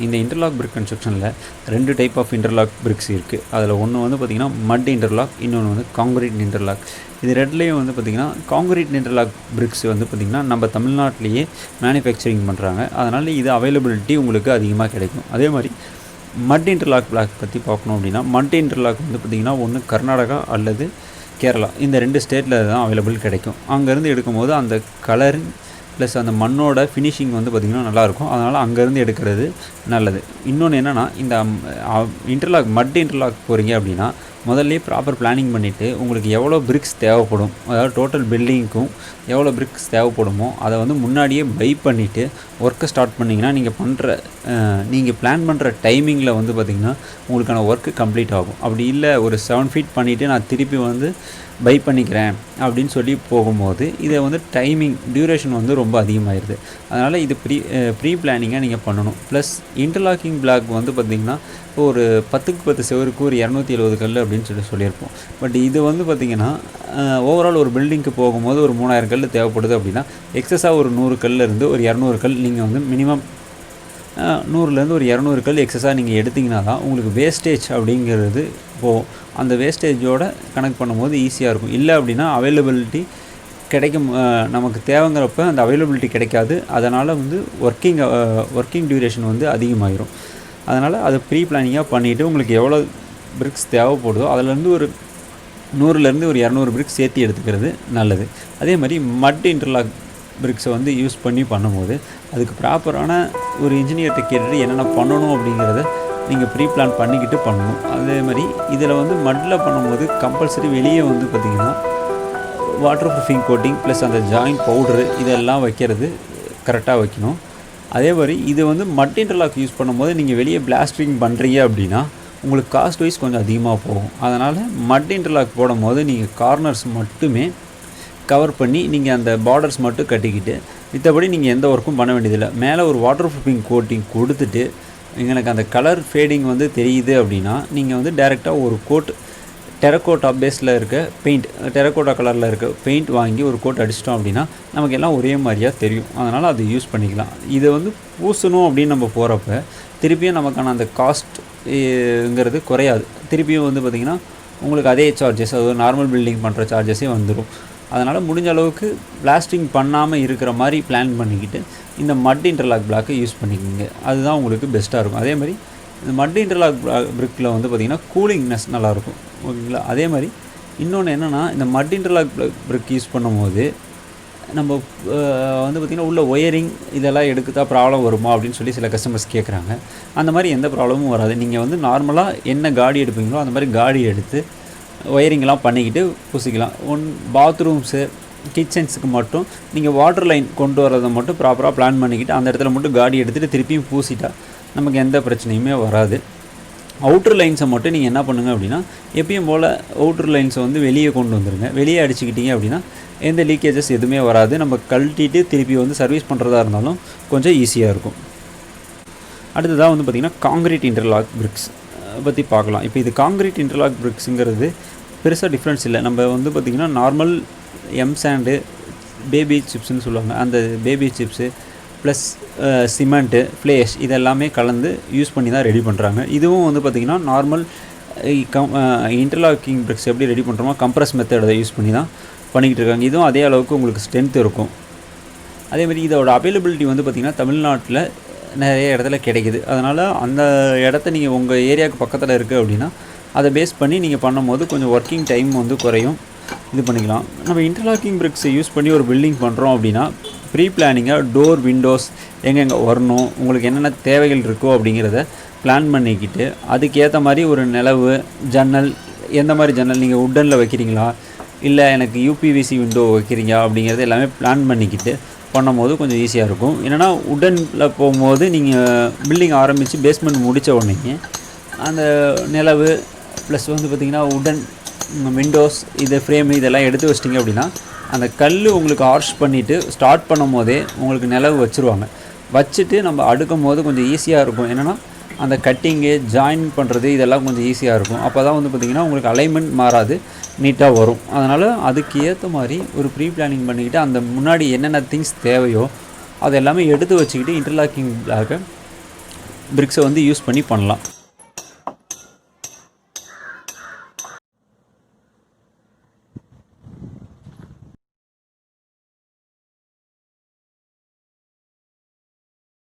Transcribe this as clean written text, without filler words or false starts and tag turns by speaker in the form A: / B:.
A: இந்த interlock brick கன்ஸ்ட்ரக்ஷனில் 2 type of interlock bricks இருக்குது. அதில் ஒன்று வந்து பார்த்திங்கன்னா மட் இன்டர்லாக், இன்னொன்று வந்து காங்கிரீட் இன்டர்லாக். இது ரெண்டுலேயும் வந்து பார்த்திங்கன்னா காங்கிரீட் இன்டர்லாக் பிரிக்ஸ் வந்து பார்த்திங்கன்னா நம்ம தமிழ்நாட்டிலேயே மேனுஃபேக்சரிங் பண்ணுறாங்க. அதனால் இது அவைலபிலிட்டி உங்களுக்கு அதிகமாக கிடைக்கும். அதே மாதிரி மட் இன்டர்லாக் பிளாக் பற்றி பார்க்கணும் அப்படின்னா, மட் இன்டர்லாக் வந்து பார்த்திங்கன்னா ஒன்று கர்நாடகா அல்லது கேரளா, இந்த 2 ஸ்டேட்டில் தான் அவைலபிள் கிடைக்கும். அங்கேருந்து எடுக்கும்போது அந்த கலர் ப்ளஸ் அந்த மண்ணோட ஃபினிஷிங் வந்து பார்த்திங்கன்னா நல்லாயிருக்கும். அதனால் அங்கேருந்து எடுக்கிறது நல்லது. இன்னொன்று என்னென்னா, இந்த இன்டர்லாக் மட் இன்டர்லாக் போகிறீங்க அப்படின்னா முதல்ல ப்ராப்பர் பிளானிங் பண்ணிவிட்டு உங்களுக்கு எவ்வளோ பிரிக்ஸ் தேவைப்படும், அதாவது டோட்டல் பில்டிங்க்கும் எவ்வளோ பிரிக்ஸ் தேவைப்படுமோ அதை வந்து முன்னாடியே பை பண்ணிவிட்டு ஒர்க்கை ஸ்டார்ட் பண்ணிங்கன்னா நீங்கள் பிளான் பண்ணுற டைமிங்கில் வந்து பார்த்திங்கன்னா உங்களுக்கான ஒர்க்கு கம்ப்ளீட் ஆகும். அப்படி இல்லை ஒரு 7 ஃபீட் பண்ணிவிட்டு நான் திருப்பி வந்து பை பண்ணிக்கிறேன் அப்படின்னு சொல்லி போகும்போது இதை வந்து டைமிங் டியூரேஷன் வந்து ரொம்ப அதிகமாகிடுது. அதனால் இது ப்ரீ பிளானிங்காக நீங்கள் பண்ணணும். ப்ளஸ் இன்டர்லாக்கிங் பிளாக் வந்து பார்த்திங்கன்னா ஒரு 10க்கு 10 செவருக்கு ஒரு 270 கல் அப்படின்னு சொல்லியிருப்போம். பட் இது வந்து பார்த்திங்கன்னா ஓவரால் ஒரு பில்டிங்க்கு போகும்போது ஒரு 3000 கல் தேவைப்படுது அப்படின்னா எக்ஸஸாக ஒரு 100 கல்லேருந்து ஒரு 200 கல் நீங்கள் வந்து மினிமம் 100லேருந்து ஒரு 200 கல் எக்ஸஸாக நீங்கள் எடுத்திங்கன்னா தான் உங்களுக்கு வேஸ்டேஜ் அப்படிங்கிறது போகும். அந்த வேஸ்டேஜோடு கனெக்ட் பண்ணும்போது ஈஸியாக இருக்கும். இல்லை அப்படின்னா அவைலபிலிட்டி கிடைக்கும், நமக்கு தேவைங்கிறப்ப அந்த அவைலபிலிட்டி கிடைக்காது. அதனால் வந்து ஒர்க்கிங் டியூரேஷன் வந்து அதிகமாகிடும். அதனால் அதை ப்ரீ பிளானிங்காக பண்ணிவிட்டு உங்களுக்கு எவ்வளோ பிரிக்ஸ் தேவைப்படுதோ அதிலேருந்து ஒரு 100லேருந்து ஒரு 200 பிரிக்ஸ் சேர்த்து எடுத்துக்கிறது நல்லது. அதே மாதிரி மட் இன்டர்லாக் பிரிக்ஸை வந்து யூஸ் பண்ணி பண்ணும்போது அதுக்கு ப்ராப்பரான ஒரு இன்ஜினியர்கிட்ட கேட்டுட்டு என்னென்ன பண்ணணும் அப்படிங்கிறத நீங்கள் ப்ரீ பிளான் பண்ணிக்கிட்டு பண்ணணும். அதே மாதிரி இதில் வந்து மட்டில் பண்ணும்போது கம்பல்சரி வெளியே வந்து பார்த்திங்கன்னா வாட்டர் ப்ரூஃபிங் கோட்டிங் ப்ளஸ் அந்த ஜாயிண்ட் பவுட்ரு இதெல்லாம் வைக்கிறது கரெக்டாக வைக்கணும். அதே மாதிரி இது வந்து மட் இன்டர்லாக் யூஸ் பண்ணும்போது நீங்கள் வெளியே பிளாஸ்டரிங் பண்ணுறீங்க அப்படின்னா உங்களுக்கு காஸ்ட் வைஸ் கொஞ்சம் அதிகமாக போகும். அதனால் மட் இன்டர்லாக் போடும் போது நீங்கள் கார்னர்ஸ் மட்டுமே கவர் பண்ணி நீங்கள் அந்த பார்டர்ஸ் மட்டும் கட்டிக்கிட்டு மித்தபடி நீங்கள் எந்த ஒர்க்கும் பண்ண வேண்டியதில்லை. மேலே ஒரு வாட்டர் ப்ரூஃபிங் கோட்டிங் கொடுத்துட்டு எனக்கு அந்த கலர் ஃபேடிங் வந்து தெரியுது அப்படின்னா நீங்கள் வந்து டைரெக்டாக ஒரு கோட் டெரக்கோட்டா பேஸில் இருக்க பெயிண்ட், டெரக்கோட்டா கலரில் இருக்க பெயிண்ட் வாங்கி ஒரு கோட் அடிச்சிட்டோம் அப்படின்னா நமக்கு எல்லாம் ஒரே மாதிரியாக தெரியும். அதனால் அதை யூஸ் பண்ணிக்கலாம். இதை வந்து பூசணும் அப்படின்னு நம்ம போகிறப்ப திருப்பியும் நமக்கான அந்த காஸ்ட்ங்கிறது குறையாது. திருப்பியும் வந்து பார்த்திங்கன்னா உங்களுக்கு அதே சார்ஜஸ், அது நார்மல் பில்டிங் பண்ணுற சார்ஜஸே வந்துடும். அதனால் முடிஞ்ச அளவுக்கு பிளாஸ்டிங் பண்ணாமல் இருக்கிற மாதிரி பிளான் பண்ணிக்கிட்டு இந்த மட் இன்டர்லாக் பிளாக்கை யூஸ் பண்ணிக்கோங்க. அதுதான் உங்களுக்கு பெஸ்ட்டாக இருக்கும். அதே மாதிரி இந்த மட் இன்டர்லாக் பிரிக்கில் வந்து பார்த்திங்கன்னா கூலிங்னஸ் நல்லாயிருக்கும். ஓகேங்களா? அதே மாதிரி இன்னொன்று என்னென்னா, இந்த மட் இன்டர்லாக் பிரிக் யூஸ் பண்ணும்போது நம்ம வந்து பார்த்திங்கன்னா உள்ள ஒயரிங் இதெல்லாம் எடுக்கத்தா ப்ராப்ளம் வருமா அப்படின்னு சொல்லி சில கஸ்டமர்ஸ் கேட்குறாங்க. அந்த மாதிரி எந்த ப்ராப்ளமும் வராது. நீங்கள் வந்து நார்மலாக என்ன காடி எடுப்பீங்களோ அந்த மாதிரி காடி எடுத்து ஒயரிங்கெலாம் பண்ணிக்கிட்டு பூசிக்கலாம். பாத்ரூம்ஸு கிச்சன்ஸுக்கு மட்டும் நீங்கள் வாட்டர் லைன் கொண்டு வரதை மட்டும் ப்ராப்பராக பிளான் பண்ணிக்கிட்டு அந்த இடத்துல மட்டும் காடி எடுத்துகிட்டு திருப்பியும் பூசிட்டா நமக்கு எந்த பிரச்சனையுமே வராது. அவுட்ரு லைன்ஸை மட்டும் நீங்கள் என்ன பண்ணுங்கள் அப்படின்னா எப்பயும் போல் அவுட்ரு லைன்ஸை வந்து வெளியே கொண்டு வந்துடுங்க. வெளியே அடிச்சுக்கிட்டீங்க அப்படின்னா எந்த லீக்கேஜஸ் எதுவுமே வராது. நம்ம கழட்டிட்டு திருப்பி வந்து சர்வீஸ் பண்ணுறதா இருந்தாலும் கொஞ்சம் ஈஸியாக இருக்கும். அடுத்ததாக வந்து பார்த்திங்கன்னா காங்கிரீட் இன்டர்லாக் பிரிக்ஸ் பற்றி பார்க்கலாம். இப்போ இது காங்கிரீட் இன்டர்லாக் பிரிக்ஸுங்கிறது பெருசாக டிஃப்ரென்ஸ் இல்லை. நம்ம வந்து பார்த்திங்கன்னா நார்மல் சாண்டு பேபி சிப்ஸ்ன்னு சொல்லுவாங்க, அந்த baby chips plus cement flesh இதெல்லாமே கலந்து யூஸ் பண்ணி தான் ரெடி பண்ணுறாங்க. இதுவும் வந்து பார்த்திங்கன்னா நார்மல் இன்டர்லாக்கிங் பிரிக்ஸ் எப்படி ரெடி பண்ணுறோமோ கம்ப்ரஸ் மெத்தடை யூஸ் பண்ணி தான் பண்ணிக்கிட்டு இருக்காங்க. இதுவும் அதே அளவுக்கு உங்களுக்கு ஸ்ட்ரென்த் இருக்கும். அதேமாதிரி இதோட அவைலபிலிட்டி வந்து பார்த்திங்கன்னா தமிழ்நாட்டில் நிறைய இடத்துல கிடைக்கிது. அதனால் அந்த இடத்த நீங்கள் உங்கள் ஏரியாவுக்கு பக்கத்தில் இருக்குது அப்படின்னா அதை பேஸ் பண்ணி நீங்கள் பண்ணும்போது கொஞ்சம் ஒர்க்கிங் டைம் வந்து குறையும், இது பண்ணிக்கலாம். நம்ம இன்டர்லாக்கிங் பிரிக்ஸை யூஸ் பண்ணி ஒரு பில்டிங் பண்ணுறோம் அப்படின்னா ப்ரீ பிளானிங்காக டோர் விண்டோஸ் எங்கெங்கே வரணும், உங்களுக்கு என்னென்ன தேவைகள் இருக்கோ அப்படிங்கிறத பிளான் பண்ணிக்கிட்டு அதுக்கேற்ற மாதிரி ஒரு நிலவு ஜன்னல், எந்த மாதிரி ஜன்னல் நீங்கள் உட்டனில் வைக்கிறீங்களா இல்லை எனக்கு யூபிவிசி விண்டோ வைக்கிறீங்க அப்படிங்கிறது எல்லாமே பிளான் பண்ணிக்கிட்டு பண்ணும்போது கொஞ்சம் ஈஸியாக இருக்கும். என்னென்னா உட்டனில் போகும்போது நீங்கள் பில்டிங் ஆரம்பித்து பேஸ்மெண்ட் முடித்த உடனே அந்த நிலவு ப்ளஸ் வந்து பார்த்திங்கன்னா உடன் விண்டோஸ் இது ஃப்ரேமு இதெல்லாம் எடுத்து வச்சிட்டிங்க அப்படின்னா அந்த கல் உங்களுக்கு ஆர்ஷ் பண்ணிவிட்டு ஸ்டார்ட் பண்ணும் போதே உங்களுக்கு நிலவு வச்சுருவாங்க. வச்சுட்டு நம்ம அடுக்கும் போது கொஞ்சம் ஈஸியாக இருக்கும். என்னென்னா அந்த கட்டிங்கு ஜாயின் பண்ணுறது இதெல்லாம் கொஞ்சம் ஈஸியாக இருக்கும். அப்போ தான் வந்து பார்த்திங்கன்னா உங்களுக்கு அலைன்மெண்ட் மாறாது, நீட்டாக வரும். அதனால் அதுக்கு ஏற்ற மாதிரி ஒரு ப்ரீ பிளானிங் பண்ணிக்கிட்டு அந்த முன்னாடி என்னென்ன திங்ஸ் தேவையோ அது எல்லாமே எடுத்து வச்சுக்கிட்டு இன்டர்லாக்கிங் பிளாக்கை பிரிக்ஸை வந்து யூஸ் பண்ணி பண்ணலாம்.